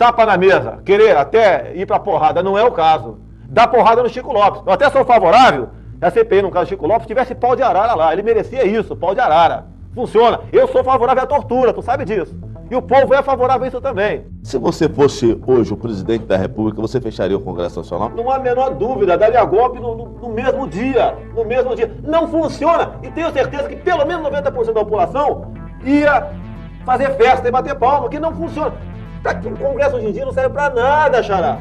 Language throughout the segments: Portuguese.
tapa na mesa, querer até ir pra porrada, não é o caso. Dá porrada no Chico Lopes. Eu até sou favorável que a CPI, no caso do Chico Lopes, tivesse pau de arara lá. Ele merecia isso, pau de arara. Funciona. Eu sou favorável à tortura, tu sabe disso. E o povo é favorável a isso também. Se você fosse hoje o presidente da República, você fecharia o Congresso Nacional? Não há a menor dúvida, daria golpe no mesmo dia. No mesmo dia. Não funciona. E tenho certeza que pelo menos 90% da população ia fazer festa e bater palma, que não funciona. O Congresso hoje em dia não serve pra nada, xará.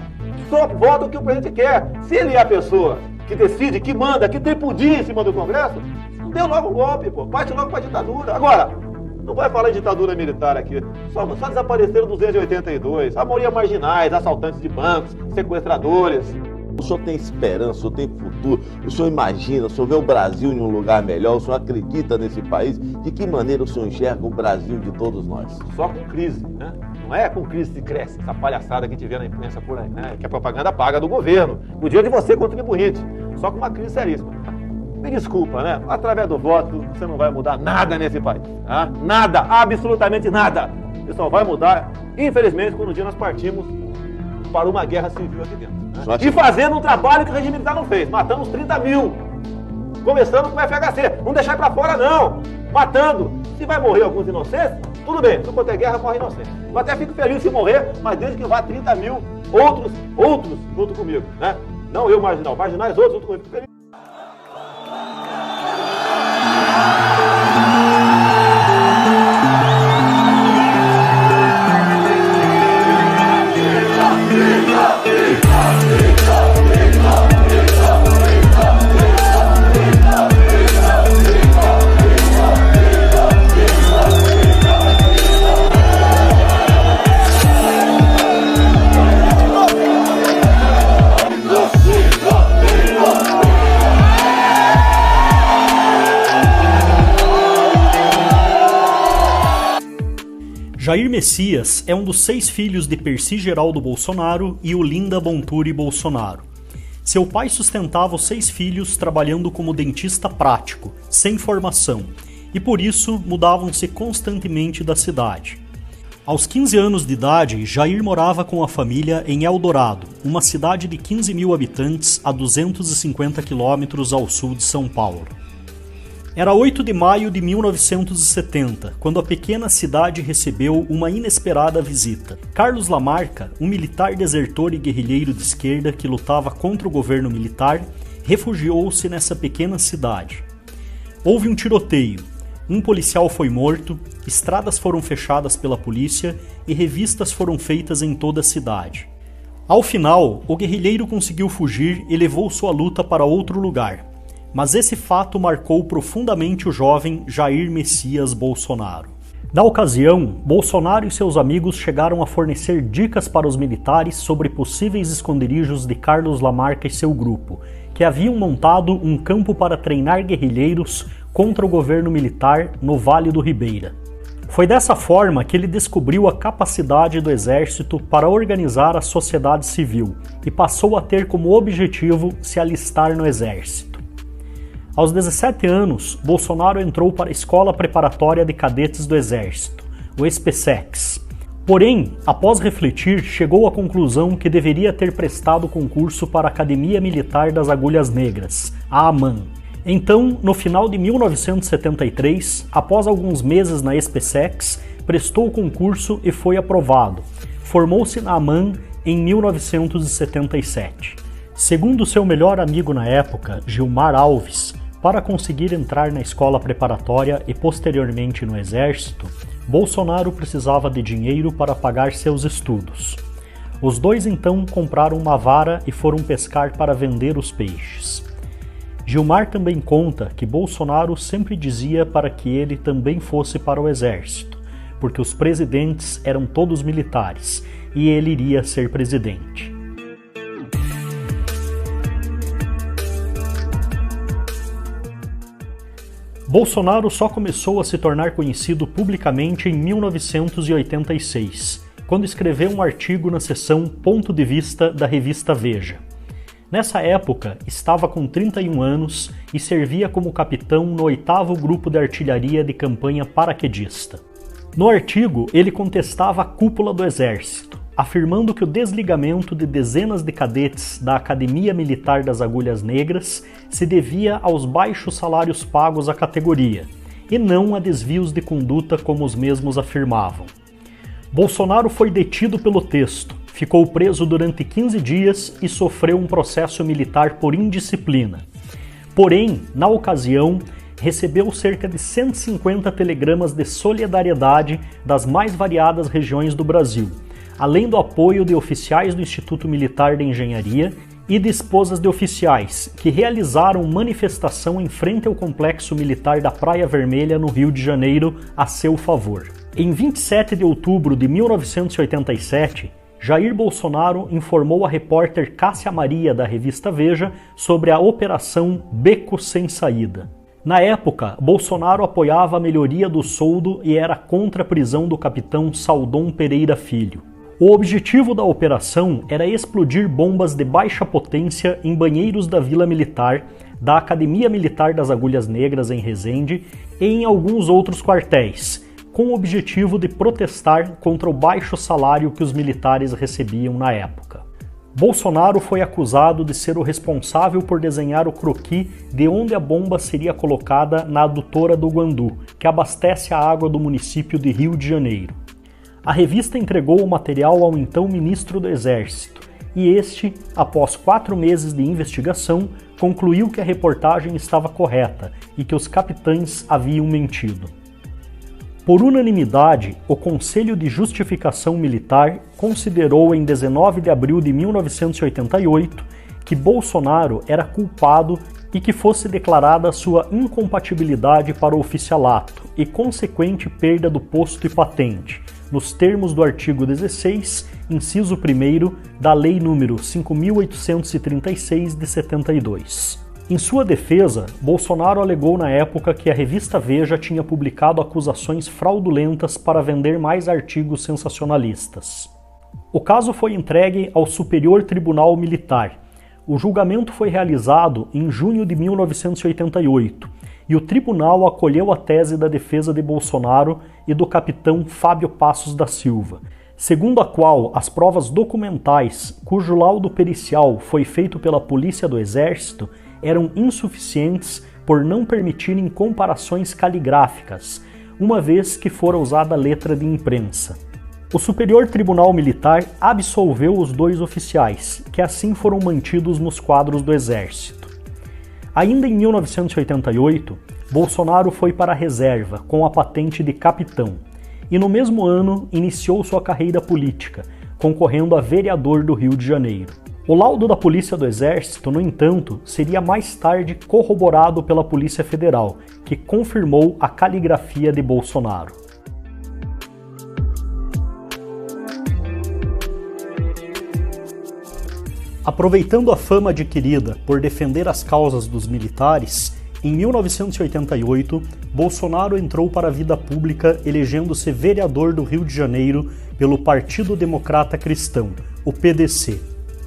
Só vota o que o presidente quer. Se ele é a pessoa que decide, que manda, que tripudia em cima do Congresso, deu logo um golpe, pô. Parte logo pra ditadura. Agora, não vai falar em ditadura militar aqui. Só desapareceram 282. A maioria marginais, assaltantes de bancos, sequestradores. O senhor tem esperança, o senhor tem futuro, o senhor imagina, o senhor vê o Brasil em um lugar melhor, o senhor acredita nesse país? De que maneira o senhor enxerga o Brasil de todos nós? Só com crise, né? Não é com crise que cresce, essa palhaçada que a gente vê na imprensa por aí, né? Que a propaganda paga do governo, o dia de você contribuinte. Só com uma crise seríssima. Me desculpa, né? Através do voto, você não vai mudar nada nesse país. Tá? Nada, absolutamente nada. Isso só vai mudar, infelizmente, quando um dia nós partimos para uma guerra civil aqui dentro. Né? E fazendo um trabalho que o regime militar não fez. Matamos 30 mil. Começando com o FHC. Não deixar pra fora, não. Matando. Se vai morrer alguns inocentes, tudo bem. Se for ter guerra, morre inocente. Eu até fico feliz se morrer, mas desde que vá 30 mil outros junto comigo. Né? Não eu marginal. Marginais outros junto comigo. Fico feliz. Jair Messias é um dos 6 filhos de Percy Geraldo Bolsonaro e Olinda Bonturi Bolsonaro. Seu pai sustentava os 6 filhos trabalhando como dentista prático, sem formação, e por isso mudavam-se constantemente da cidade. Aos 15 anos de idade, Jair morava com a família em Eldorado, uma cidade de 15 mil habitantes a 250 quilômetros ao sul de São Paulo. Era 8 de maio de 1970, quando a pequena cidade recebeu uma inesperada visita. Carlos Lamarca, um militar desertor e guerrilheiro de esquerda que lutava contra o governo militar, refugiou-se nessa pequena cidade. Houve um tiroteio, um policial foi morto, estradas foram fechadas pela polícia e revistas foram feitas em toda a cidade. Ao final, o guerrilheiro conseguiu fugir e levou sua luta para outro lugar. Mas esse fato marcou profundamente o jovem Jair Messias Bolsonaro. Na ocasião, Bolsonaro e seus amigos chegaram a fornecer dicas para os militares sobre possíveis esconderijos de Carlos Lamarca e seu grupo, que haviam montado um campo para treinar guerrilheiros contra o governo militar no Vale do Ribeira. Foi dessa forma que ele descobriu a capacidade do exército para organizar a sociedade civil e passou a ter como objetivo se alistar no exército. Aos 17 anos, Bolsonaro entrou para a Escola Preparatória de Cadetes do Exército, o ESPECEX. Porém, após refletir, chegou à conclusão que deveria ter prestado concurso para a Academia Militar das Agulhas Negras, a AMAN. Então, no final de 1973, após alguns meses na ESPECEX, prestou o concurso e foi aprovado. Formou-se na AMAN em 1977. Segundo seu melhor amigo na época, Gilmar Alves, para conseguir entrar na escola preparatória e posteriormente no exército, Bolsonaro precisava de dinheiro para pagar seus estudos. Os dois então compraram uma vara e foram pescar para vender os peixes. Gilmar também conta que Bolsonaro sempre dizia para que ele também fosse para o exército, porque os presidentes eram todos militares e ele iria ser presidente. Bolsonaro só começou a se tornar conhecido publicamente em 1986, quando escreveu um artigo na seção Ponto de Vista da revista Veja. Nessa época, estava com 31 anos e servia como capitão no 8º Grupo de Artilharia de Campanha Paraquedista. No artigo, ele contestava a cúpula do Exército, afirmando que o desligamento de dezenas de cadetes da Academia Militar das Agulhas Negras se devia aos baixos salários pagos à categoria, e não a desvios de conduta como os mesmos afirmavam. Bolsonaro foi detido pelo texto, ficou preso durante 15 dias e sofreu um processo militar por indisciplina. Porém, na ocasião, recebeu cerca de 150 telegramas de solidariedade das mais variadas regiões do Brasil, além do apoio de oficiais do Instituto Militar de Engenharia e de esposas de oficiais, que realizaram manifestação em frente ao complexo militar da Praia Vermelha, no Rio de Janeiro, a seu favor. Em 27 de outubro de 1987, Jair Bolsonaro informou a repórter Cássia Maria, da revista Veja, sobre a Operação Beco Sem Saída. Na época, Bolsonaro apoiava a melhoria do soldo e era contra a prisão do capitão Saldom Pereira Filho. O objetivo da operação era explodir bombas de baixa potência em banheiros da Vila Militar, da Academia Militar das Agulhas Negras em Resende e em alguns outros quartéis, com o objetivo de protestar contra o baixo salário que os militares recebiam na época. Bolsonaro foi acusado de ser o responsável por desenhar o croquis de onde a bomba seria colocada na adutora do Guandu, que abastece a água do município de Rio de Janeiro. A revista entregou o material ao então ministro do Exército, e este, após 4 meses de investigação, concluiu que a reportagem estava correta e que os capitães haviam mentido. Por unanimidade, o Conselho de Justificação Militar considerou em 19 de abril de 1988 que Bolsonaro era culpado e que fosse declarada sua incompatibilidade para o oficialato e consequente perda do posto e patente, nos termos do artigo 16, inciso 1º da Lei nº 5.836 de 72. Em sua defesa, Bolsonaro alegou na época que a revista Veja tinha publicado acusações fraudulentas para vender mais artigos sensacionalistas. O caso foi entregue ao Superior Tribunal Militar. O julgamento foi realizado em junho de 1988 e o tribunal acolheu a tese da defesa de Bolsonaro e do capitão Fábio Passos da Silva, segundo a qual as provas documentais, cujo laudo pericial foi feito pela Polícia do Exército, eram insuficientes por não permitirem comparações caligráficas, uma vez que fora usada letra de imprensa. O Superior Tribunal Militar absolveu os 2 oficiais, que assim foram mantidos nos quadros do Exército. Ainda em 1988, Bolsonaro foi para a reserva com a patente de capitão, e no mesmo ano iniciou sua carreira política, concorrendo a vereador do Rio de Janeiro. O laudo da Polícia do Exército, no entanto, seria mais tarde corroborado pela Polícia Federal, que confirmou a caligrafia de Bolsonaro. Aproveitando a fama adquirida por defender as causas dos militares, em 1988, Bolsonaro entrou para a vida pública elegendo-se vereador do Rio de Janeiro pelo Partido Democrata Cristão, o PDC.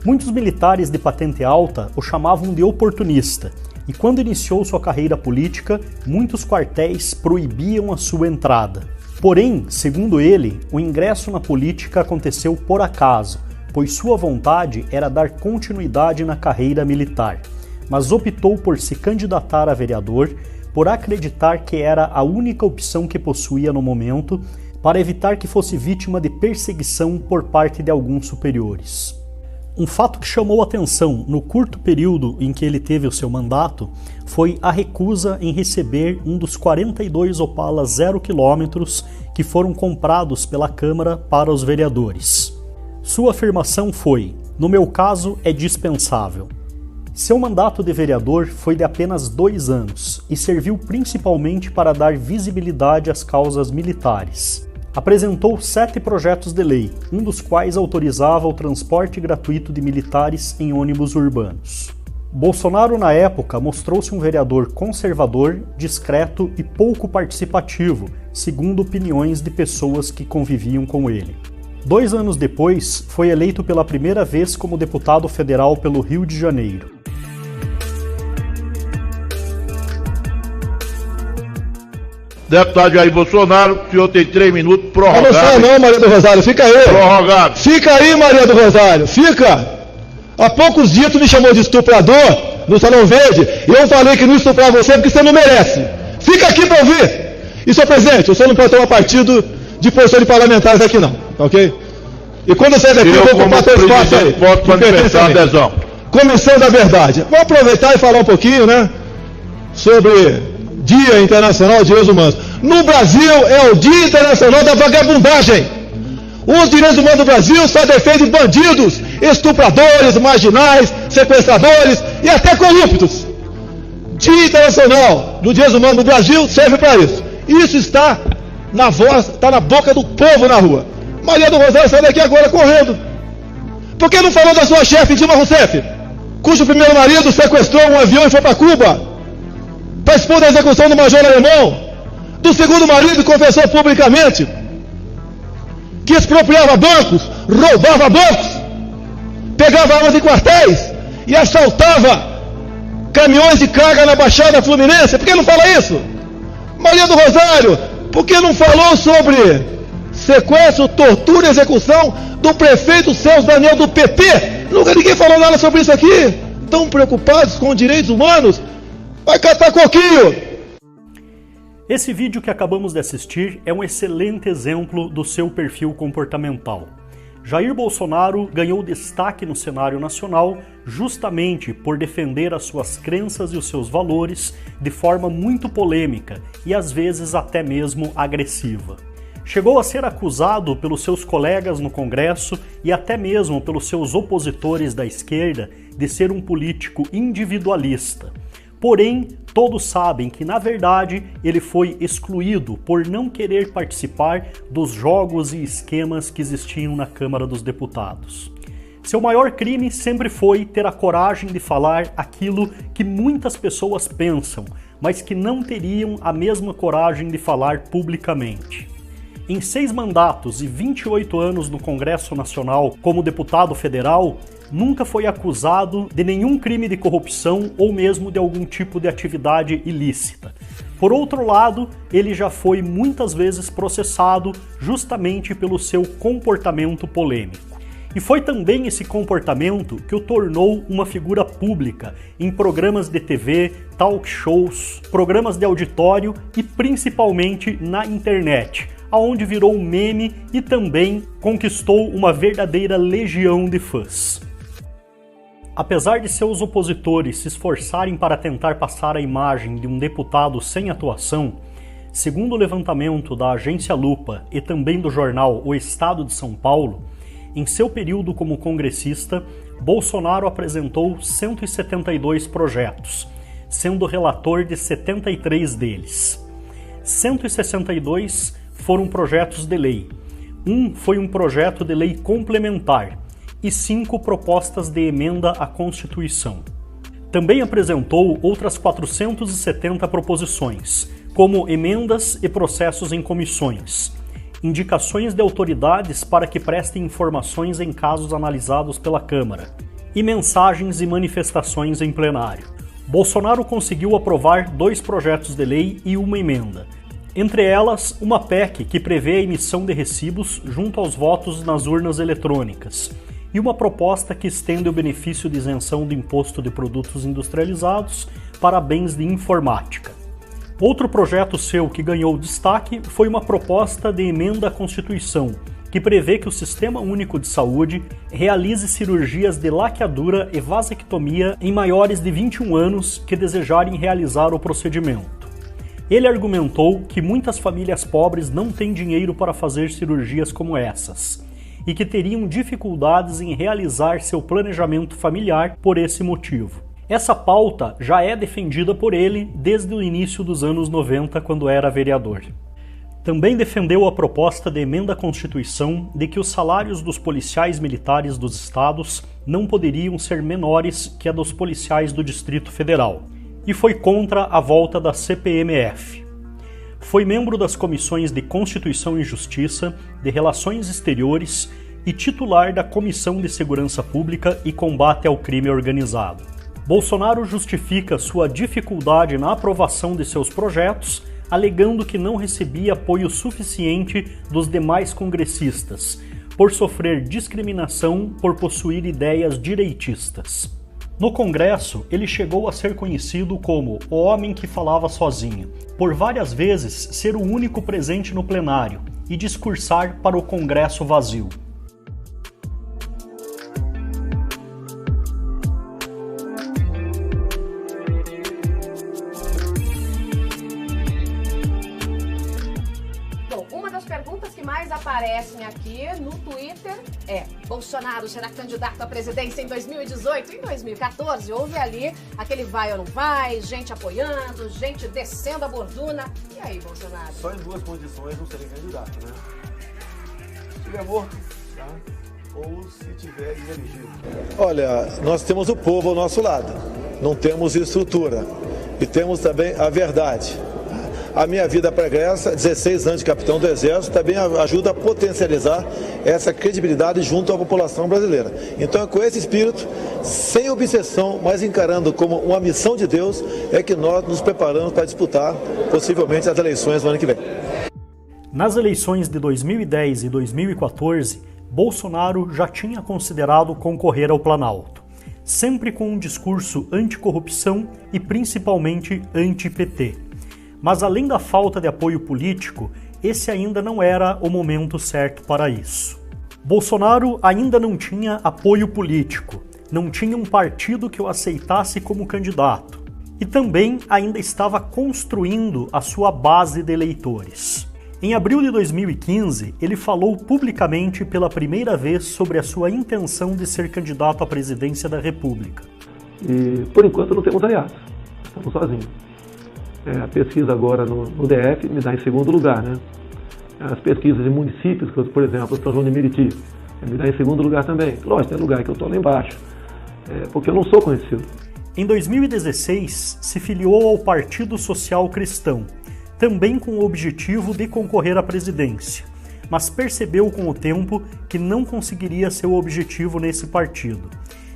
Muitos militares de patente alta o chamavam de oportunista, e quando iniciou sua carreira política, muitos quartéis proibiam a sua entrada. Porém, segundo ele, o ingresso na política aconteceu por acaso, pois sua vontade era dar continuidade na carreira militar, mas optou por se candidatar a vereador por acreditar que era a única opção que possuía no momento para evitar que fosse vítima de perseguição por parte de alguns superiores. Um fato que chamou atenção no curto período em que ele teve o seu mandato foi a recusa em receber um dos 42 Opala 0 km que foram comprados pela Câmara para os vereadores. Sua afirmação foi: "No meu caso, é dispensável." Seu mandato de vereador foi de apenas 2 anos e serviu principalmente para dar visibilidade às causas militares. Apresentou 7 projetos de lei, um dos quais autorizava o transporte gratuito de militares em ônibus urbanos. Bolsonaro, na época, mostrou-se um vereador conservador, discreto e pouco participativo, segundo opiniões de pessoas que conviviam com ele. 2 anos depois, foi eleito pela primeira vez como deputado federal pelo Rio de Janeiro. Deputado Jair Bolsonaro, o senhor tem 3 minutos prorrogados. Não sai não, Maria do Rosário, fica aí. Prorrogado. Fica aí, Maria do Rosário, fica. Há poucos dias tu me chamou de estuprador no Salão Verde e eu falei que não estuprar você porque você não merece. Fica aqui para ouvir. E, senhor presidente, o senhor não pode tomar partido de posição de parlamentares aqui não, ok? E quando eu sair daqui, eu vou ocupar teu espaço aí. Posso manifestar a adesão. Comissão da Verdade. Vou aproveitar e falar um pouquinho, né, sobre Dia Internacional de Direitos Humanos. No Brasil é o Dia Internacional da Vagabundagem. Os direitos humanos do Brasil só defendem bandidos, estupradores, marginais, sequestradores e até corruptos. Dia Internacional dos Direitos Humanos no Brasil serve para isso. Isso está na voz, está na boca do povo na rua. Maria do Rosário sai daqui agora correndo. Por que não falou da sua chefe, Dilma Rousseff, cujo primeiro marido sequestrou um avião e foi para Cuba? Participou da execução do major alemão, do segundo marido confessou publicamente que expropriava bancos, roubava bancos, pegava armas em quartéis e assaltava caminhões de carga na Baixada Fluminense. Por que não fala isso? Maria do Rosário, por que não falou sobre sequestro, tortura e execução do prefeito Celso Daniel do PP? Nunca ninguém falou nada sobre isso aqui. Tão preocupados com direitos humanos? Vai catar coquinho! Esse vídeo que acabamos de assistir é um excelente exemplo do seu perfil comportamental. Jair Bolsonaro ganhou destaque no cenário nacional justamente por defender as suas crenças e os seus valores de forma muito polêmica e às vezes até mesmo agressiva. Chegou a ser acusado pelos seus colegas no Congresso e até mesmo pelos seus opositores da esquerda de ser um político individualista. Porém, todos sabem que, na verdade, ele foi excluído por não querer participar dos jogos e esquemas que existiam na Câmara dos Deputados. Seu maior crime sempre foi ter a coragem de falar aquilo que muitas pessoas pensam, mas que não teriam a mesma coragem de falar publicamente. Em 6 mandatos e 28 anos no Congresso Nacional como deputado federal, nunca foi acusado de nenhum crime de corrupção ou mesmo de algum tipo de atividade ilícita. Por outro lado, ele já foi muitas vezes processado justamente pelo seu comportamento polêmico. E foi também esse comportamento que o tornou uma figura pública em programas de TV, talk shows, programas de auditório e principalmente na internet, aonde virou um meme e também conquistou uma verdadeira legião de fãs. Apesar de seus opositores se esforçarem para tentar passar a imagem de um deputado sem atuação, segundo o levantamento da agência Lupa e também do jornal O Estado de São Paulo, em seu período como congressista, Bolsonaro apresentou 172 projetos, sendo relator de 73 deles. 162 foram projetos de lei, foi um projeto de lei complementar, e 5 propostas de emenda à Constituição. Também apresentou outras 470 proposições, como emendas e processos em comissões, indicações de autoridades para que prestem informações em casos analisados pela Câmara, e mensagens e manifestações em plenário. Bolsonaro conseguiu aprovar 2 projetos de lei e uma emenda, entre elas uma PEC que prevê a emissão de recibos junto aos votos nas urnas eletrônicas, e uma proposta que estende o benefício de isenção do imposto de produtos industrializados para bens de informática. Outro projeto seu que ganhou destaque foi uma proposta de emenda à Constituição, que prevê que o Sistema Único de Saúde realize cirurgias de laqueadura e vasectomia em maiores de 21 anos que desejarem realizar o procedimento. Ele argumentou que muitas famílias pobres não têm dinheiro para fazer cirurgias como essas, e que teriam dificuldades em realizar seu planejamento familiar por esse motivo. Essa pauta já é defendida por ele desde o início dos anos 90, quando era vereador. Também defendeu a proposta de emenda à Constituição de que os salários dos policiais militares dos estados não poderiam ser menores que a dos policiais do Distrito Federal, e foi contra a volta da CPMF. Foi membro das comissões de Constituição e Justiça, de Relações Exteriores e titular da Comissão de Segurança Pública e Combate ao Crime Organizado. Bolsonaro justifica sua dificuldade na aprovação de seus projetos alegando que não recebia apoio suficiente dos demais congressistas, por sofrer discriminação por possuir ideias direitistas. No Congresso, ele chegou a ser conhecido como o homem que falava sozinho, por várias vezes ser o único presente no plenário e discursar para o Congresso vazio. Aparecem aqui no Twitter Bolsonaro será candidato à presidência em 2018? Em 2014 houve ali aquele vai ou não vai, gente apoiando, gente descendo a borduna. E aí, Bolsonaro? Só em duas condições não serem candidato, né? Se estiver morto, tá? Ou se tiver inelegível. Olha, nós temos o povo ao nosso lado, não temos estrutura e temos também a verdade. A minha vida pregressa, 16 anos de capitão do Exército, também ajuda a potencializar essa credibilidade junto à população brasileira. Então é com esse espírito, sem obsessão, mas encarando como uma missão de Deus, é que nós nos preparamos para disputar possivelmente as eleições do ano que vem. Nas eleições de 2010 e 2014, Bolsonaro já tinha considerado concorrer ao Planalto, sempre com um discurso anticorrupção e principalmente anti-PT. Mas além da falta de apoio político, esse ainda não era o momento certo para isso. Bolsonaro ainda não tinha apoio político, não tinha um partido que o aceitasse como candidato, e também ainda estava construindo a sua base de eleitores. Em abril de 2015, ele falou publicamente pela primeira vez sobre a sua intenção de ser candidato à presidência da República. E, por enquanto, não temos aliados. Estamos sozinhos. A pesquisa agora no DF me dá em segundo lugar, né? As pesquisas em municípios, por exemplo, São João de Meriti, me dá em segundo lugar também. Lógico, tem lugar que eu estou lá embaixo, porque eu não sou conhecido. Em 2016, se filiou ao Partido Social Cristão, também com o objetivo de concorrer à presidência, mas percebeu com o tempo que não conseguiria seu objetivo nesse partido.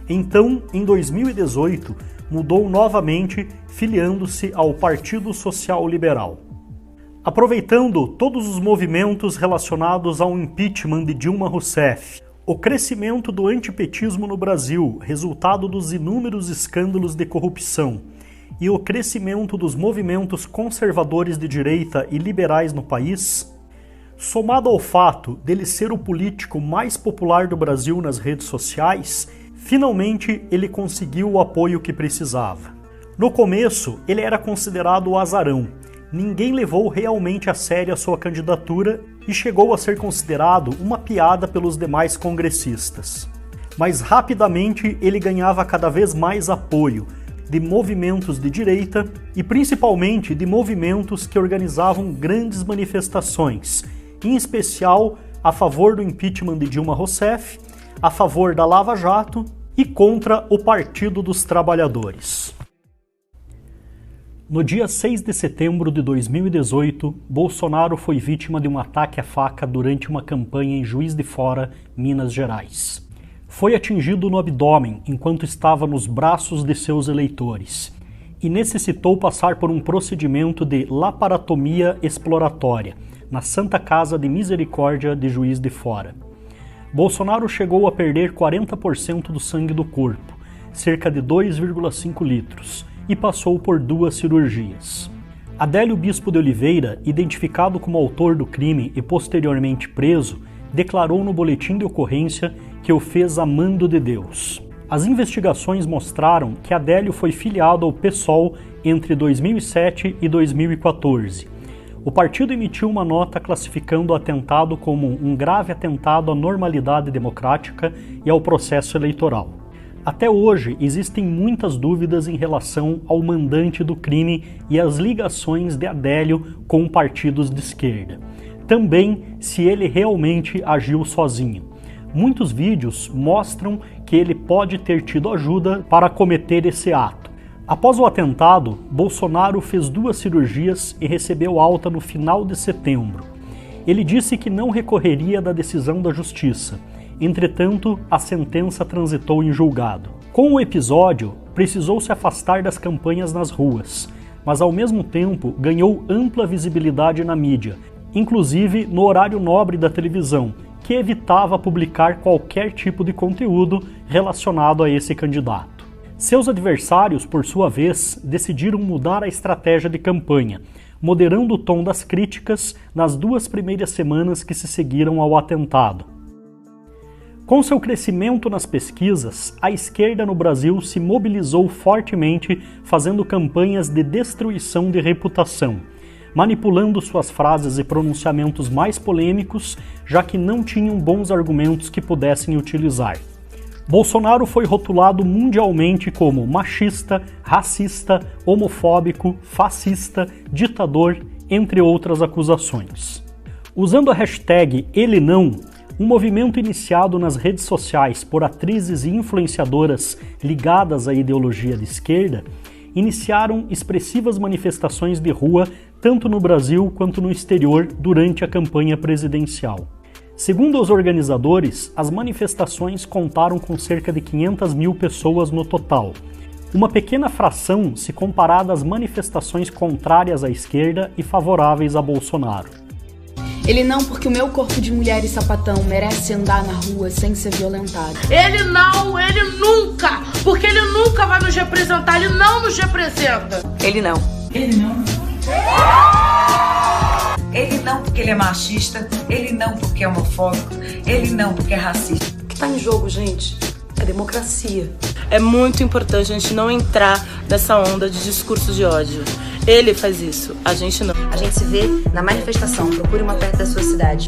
Então, em 2018, mudou novamente, filiando-se ao Partido Social Liberal. Aproveitando todos os movimentos relacionados ao impeachment de Dilma Rousseff, o crescimento do antipetismo no Brasil, resultado dos inúmeros escândalos de corrupção, e o crescimento dos movimentos conservadores de direita e liberais no país, somado ao fato dele ser o político mais popular do Brasil nas redes sociais, finalmente ele conseguiu o apoio que precisava. No começo, ele era considerado o azarão. Ninguém levou realmente a sério a sua candidatura e chegou a ser considerado uma piada pelos demais congressistas. Mas rapidamente ele ganhava cada vez mais apoio de movimentos de direita e principalmente de movimentos que organizavam grandes manifestações, em especial a favor do impeachment de Dilma Rousseff, a favor da Lava Jato e contra o Partido dos Trabalhadores. No dia 6 de setembro de 2018, Bolsonaro foi vítima de um ataque à faca durante uma campanha em Juiz de Fora, Minas Gerais. Foi atingido no abdômen enquanto estava nos braços de seus eleitores e necessitou passar por um procedimento de laparotomia exploratória na Santa Casa de Misericórdia de Juiz de Fora. Bolsonaro chegou a perder 40% do sangue do corpo, cerca de 2,5 litros, e passou por 2 cirurgias. Adélio Bispo de Oliveira, identificado como autor do crime e posteriormente preso, declarou no boletim de ocorrência que o fez a mando de Deus. As investigações mostraram que Adélio foi filiado ao PSOL entre 2007 e 2014. O partido emitiu uma nota classificando o atentado como um grave atentado à normalidade democrática e ao processo eleitoral. Até hoje, existem muitas dúvidas em relação ao mandante do crime e as ligações de Adélio com partidos de esquerda. Também se ele realmente agiu sozinho. Muitos vídeos mostram que ele pode ter tido ajuda para cometer esse ato. Após o atentado, Bolsonaro fez 2 cirurgias e recebeu alta no final de setembro. Ele disse que não recorreria da decisão da justiça. Entretanto, a sentença transitou em julgado. Com o episódio, precisou se afastar das campanhas nas ruas. mas ao mesmo tempo ganhou ampla visibilidade na mídia, inclusive no horário nobre da televisão, que evitava publicar qualquer tipo de conteúdo relacionado a esse candidato. Seus adversários, por sua vez, decidiram mudar a estratégia de campanha, moderando o tom das críticas nas 2 primeiras semanas que se seguiram ao atentado. Com seu crescimento nas pesquisas, a esquerda no Brasil se mobilizou fortemente, fazendo campanhas de destruição de reputação, manipulando suas frases e pronunciamentos mais polêmicos, já que não tinham bons argumentos que pudessem utilizar. Bolsonaro foi rotulado mundialmente como machista, racista, homofóbico, fascista, ditador, entre outras acusações. Usando a hashtag #EleNão, um movimento iniciado nas redes sociais por atrizes e influenciadoras ligadas à ideologia de esquerda, iniciaram expressivas manifestações de rua tanto no Brasil quanto no exterior durante a campanha presidencial. Segundo os organizadores, as manifestações contaram com cerca de 500 mil pessoas no total, uma pequena fração se comparada às manifestações contrárias à esquerda e favoráveis a Bolsonaro. Ele não, porque o meu corpo de mulher e sapatão merece andar na rua sem ser violentado. Ele não, ele nunca, porque ele nunca vai nos representar, ele não nos representa. Ele não. Ele não. Ele não porque ele é machista, ele não porque é homofóbico, ele não porque é racista. O que está em jogo, gente? É democracia. É muito importante a gente não entrar nessa onda de discurso de ódio. Ele faz isso, a gente não. A gente se vê na manifestação. Procure uma perto da sua cidade.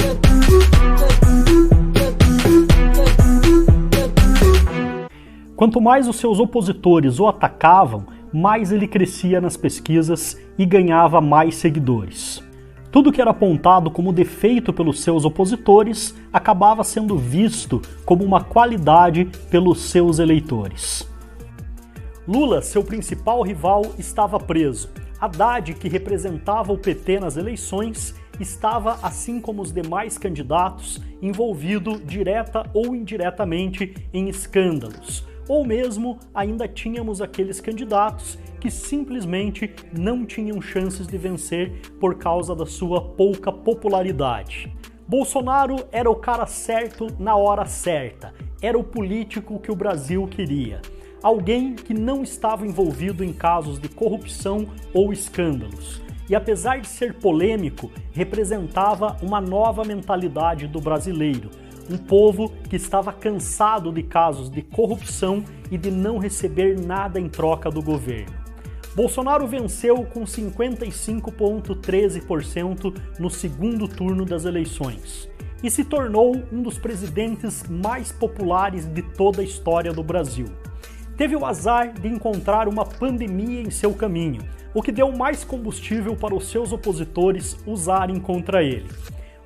Quanto mais os seus opositores o atacavam, mais ele crescia nas pesquisas e ganhava mais seguidores. Tudo que era apontado como defeito pelos seus opositores acabava sendo visto como uma qualidade pelos seus eleitores. Lula, seu principal rival, estava preso. Haddad, que representava o PT nas eleições, estava, assim como os demais candidatos, envolvido direta ou indiretamente em escândalos. Ou mesmo ainda tínhamos aqueles candidatos que simplesmente não tinham chances de vencer por causa da sua pouca popularidade. Bolsonaro era o cara certo na hora certa, era o político que o Brasil queria. Alguém que não estava envolvido em casos de corrupção ou escândalos. E apesar de ser polêmico, representava uma nova mentalidade do brasileiro. Um povo que estava cansado de casos de corrupção e de não receber nada em troca do governo. Bolsonaro venceu com 55,13% no segundo turno das eleições e se tornou um dos presidentes mais populares de toda a história do Brasil. Teve o azar de encontrar uma pandemia em seu caminho, o que deu mais combustível para os seus opositores usarem contra ele.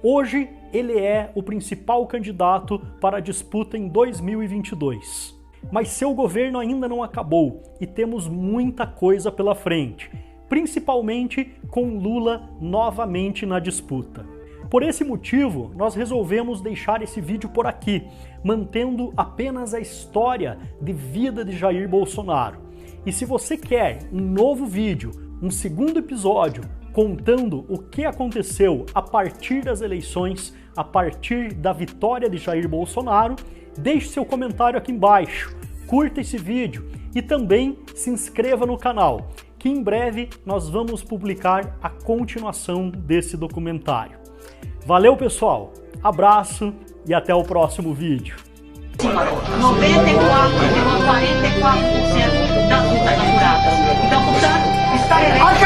Hoje, ele é o principal candidato para a disputa em 2022. Mas seu governo ainda não acabou e temos muita coisa pela frente, principalmente com Lula novamente na disputa. Por esse motivo, nós resolvemos deixar esse vídeo por aqui, mantendo apenas a história de vida de Jair Bolsonaro. E se você quer um novo vídeo, um segundo episódio, contando o que aconteceu a partir das eleições, a partir da vitória de Jair Bolsonaro, deixe seu comentário aqui embaixo, curta esse vídeo e também se inscreva no canal, que em breve nós vamos publicar a continuação desse documentário. Valeu, pessoal, abraço e até o próximo vídeo. 94,44% das urnas apuradas. Então, portanto, está eleito.